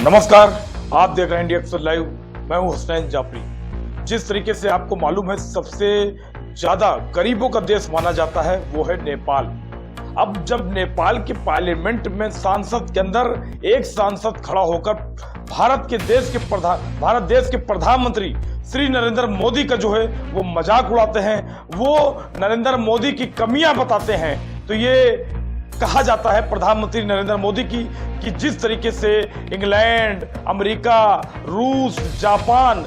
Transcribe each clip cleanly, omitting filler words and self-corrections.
नमस्कार, आप देख रहे हैं इंडिया एक्सप्रेस लाइव। मैं हूं हुसैन जाफरी। जिस तरीके से आपको मालूम है सबसे ज्यादा गरीबों का देश माना जाता है वो है नेपाल। अब जब नेपाल के पार्लियामेंट में सांसद के अंदर एक सांसद खड़ा होकर भारत देश के प्रधानमंत्री श्री नरेंद्र मोदी का जो है वो मजाक उड़ाते हैं, वो नरेंद्र मोदी की कमियां बताते हैं, तो ये कहा जाता है प्रधानमंत्री नरेंद्र मोदी की कि जिस तरीके से इंग्लैंड, अमेरिका, रूस, जापान,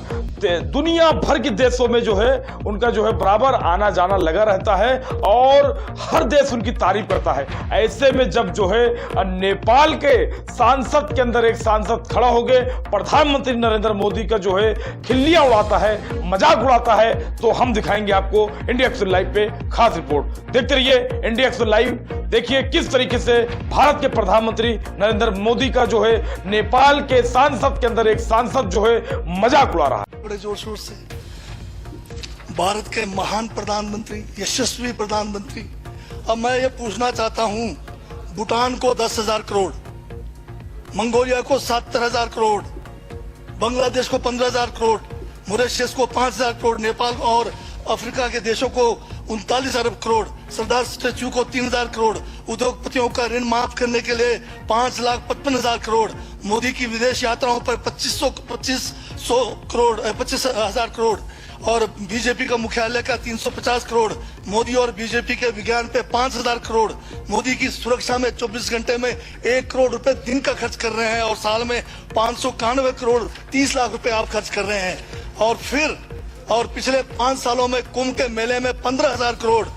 दुनिया भर के देशों में जो है उनका जो है बराबर आना जाना लगा रहता है और हर देश उनकी तारीफ करता है। ऐसे में जब जो है नेपाल के सांसद के अंदर एक सांसद खड़ा हो गए, प्रधानमंत्री नरेंद्र मोदी का जो है खिल्लियां उड़ाता है, मजाक उड़ाता है, तो हम दिखाएंगे आपको इंडिया एक्सप्रेस लाइव पे खास रिपोर्ट। देखते रहिए इंडिया एक्सप्रेस लाइव। देखिए किस तरीके से भारत के प्रधानमंत्री नरेंद्र मोदी का जो है नेपाल के सांसद के अंदर एक सांसद जो है मजाक उड़ा रहा है। बड़े जोर शोर से भारत के महान प्रधानमंत्री, यशस्वी प्रधानमंत्री। अब मैं ये पूछना चाहता हूं, भूटान को 10,000 करोड़, मंगोलिया को 70,000 करोड़, बांग्लादेश को 15,000 करोड़, मॉरिशस को 5,000 करोड़, नेपाल और अफ्रीका के देशों को 39 अरब करोड़, सरदार स्टैच्यू को 3,000 करोड़, उद्योगपतियों का ऋण माफ करने के लिए 5,55,000 करोड़, मोदी की विदेश यात्राओं पर 25,000 करोड़ और बीजेपी का मुख्यालय का 350 करोड़, मोदी और बीजेपी के विज्ञान पे 5,000 करोड़, मोदी की सुरक्षा में 24 घंटे में 1 करोड़ रुपए दिन का खर्च कर रहे हैं और साल में 591 करोड़ 30 लाख रुपए आप खर्च कर रहे हैं। और पिछले 5 सालों में कुंभ के मेले में 15,000 करोड़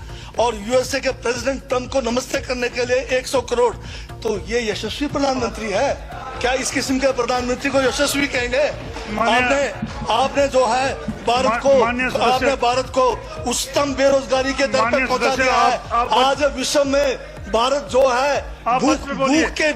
और यूएसए के प्रेसिडेंट ट्रंप को नमस्ते करने के लिए 100 करोड़। तो ये यशस्वी प्रधानमंत्री है क्या? इस किस्म के प्रधानमंत्री को यशस्वी कहेंगे? आपने जो है भारत को उच्चतम बेरोजगारी के दर पर पहुंचा दिया है। आज विश्व में भारत जो है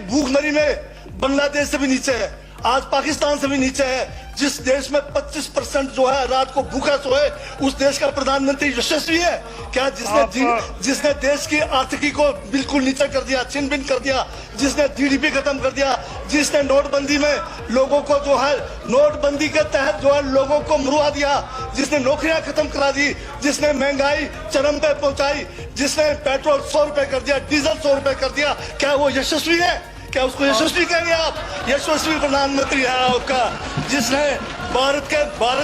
भूखमरी में बांग्लादेश से भी नीचे है, आज पाकिस्तान से भी नीचे है। जिस देश में 25% जो है रात को भूखा सोए, उस देश का प्रधानमंत्री यशस्वी है क्या? जिसने देश की आर्थिकी को बिल्कुल नीचे कर दिया, छिन भिन कर दिया, जिसने जीडीपी खत्म कर दिया, जिसने नोटबंदी में लोगों को जो है नोटबंदी के तहत जो है लोगों को मरवा दिया, जिसने नौकरियां खत्म करा दी, जिसने महंगाई चरम पे पहुंचाई, जिसने पेट्रोल 100 रुपए कर दिया, डीजल 100 रुपए कर दिया, क्या वो यशस्वी है? क्या उसको यशस्वी कहेंगे आप? यशस्वी प्रधानमंत्री है आपका, जिसने भारत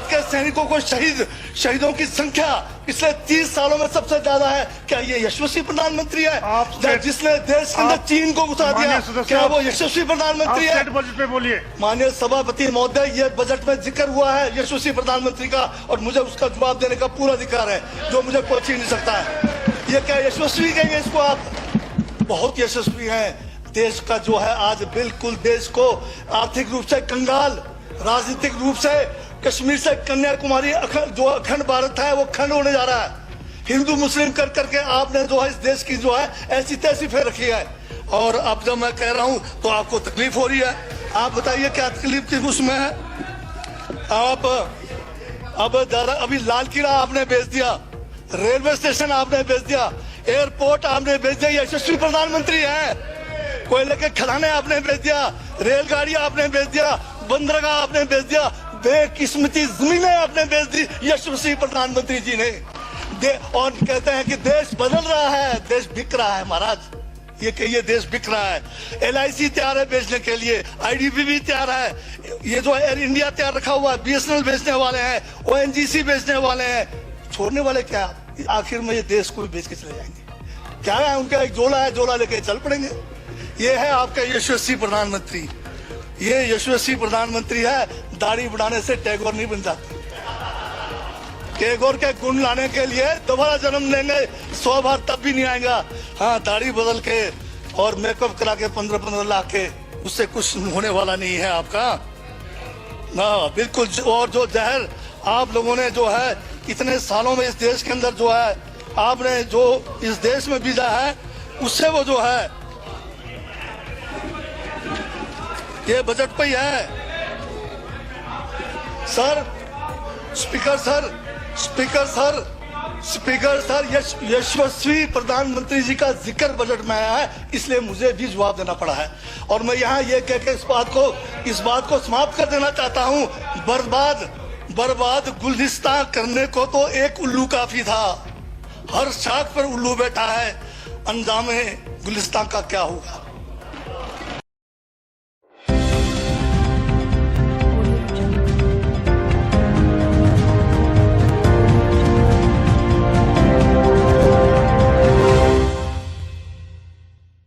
के सैनिकों को शहीदों की संख्या पिछले 30 सालों में सबसे ज्यादा है। क्या ये यशस्वी प्रधानमंत्री है? जिसने देश के अंदर चीन को घुसा दिया, क्या वो यशस्वी प्रधानमंत्री है? बजट पे बोलिए। माननीय सभापति महोदय, ये बजट में जिक्र हुआ है यशस्वी प्रधानमंत्री का और मुझे उसका जवाब देने का पूरा अधिकार है, जो मुझे कोई छीन नहीं सकता है। ये क्या यशस्वी कहेंगे इसको आप? बहुत यशस्वी है। देश का जो है आज बिल्कुल देश को आर्थिक रूप से कंगाल, राजनीतिक रूप से कश्मीर से कन्याकुमारी जो अखंड भारत है वो खंड होने जा रहा है। हिंदू मुस्लिम कर करके आपने जो है इस देश की जो है ऐसी तैसी फेर रखी है। और अब जब मैं कह रहा हूं तो आपको तकलीफ हो रही है। आप बताइए क्या तकलीफ की उसमें है? आप अभी लाल किला आपने बेच दिया, रेलवे स्टेशन आपने बेच दिया, एयरपोर्ट आपने बेच दिया। यशस्वी प्रधानमंत्री है। कोयले के खदाने आपने बेच दिया, रेलगाड़ी आपने बेच दिया, बंदरगाह आपने बेच दिया, बेकिस्मती जमीनें आपने बेच दी यशस्वी प्रधानमंत्री जी ने। और कहते हैं कि देश बदल रहा है, देश बिक रहा है। महाराज ये देश बिक रहा है। LIC तैयार है बेचने के लिए, IDB भी तैयार है, ये जो एयर इंडिया तैयार रखा हुआ है, BSNL बेचने वाले हैं, ONGC बेचने वाले हैं। छोड़ने वाले क्या? आखिर में ये देश को बेच के चले जाएंगे। क्या है उनका? एक झोला है, झोला लेके चल पड़ेंगे। ये है आपका यशस्वी प्रधानमंत्री। ये यशस्वी प्रधानमंत्री है। दाढ़ी बढ़ाने से टैगोर नहीं बन जाते। टैगोर के गुण लाने के लिए दोबारा जन्म लेंगे 100 बार तब भी नहीं आएगा। हाँ, दाढ़ी बदल के और मेकअप करा के 15-15 लाख के, उससे कुछ होने वाला नहीं है आपका ना, बिल्कुल। और जो जहर आप लोगों ने जो है इतने सालों में इस देश के अंदर जो है आपने जो इस देश में बीजा है, उससे वो जो है ये बजट पे ही है। स्पीकर सर, यशस्वी प्रधानमंत्री जी का जिक्र बजट में आया है, इसलिए मुझे भी जवाब देना पड़ा है। और मैं यहाँ ये कह के इस बात को समाप्त कर देना चाहता हूँ, बर्बाद गुलिस्तान करने को तो एक उल्लू काफी था। हर शाख पर उल्लू बैठा है, अंजामे गुलिस्तान का क्या होगा।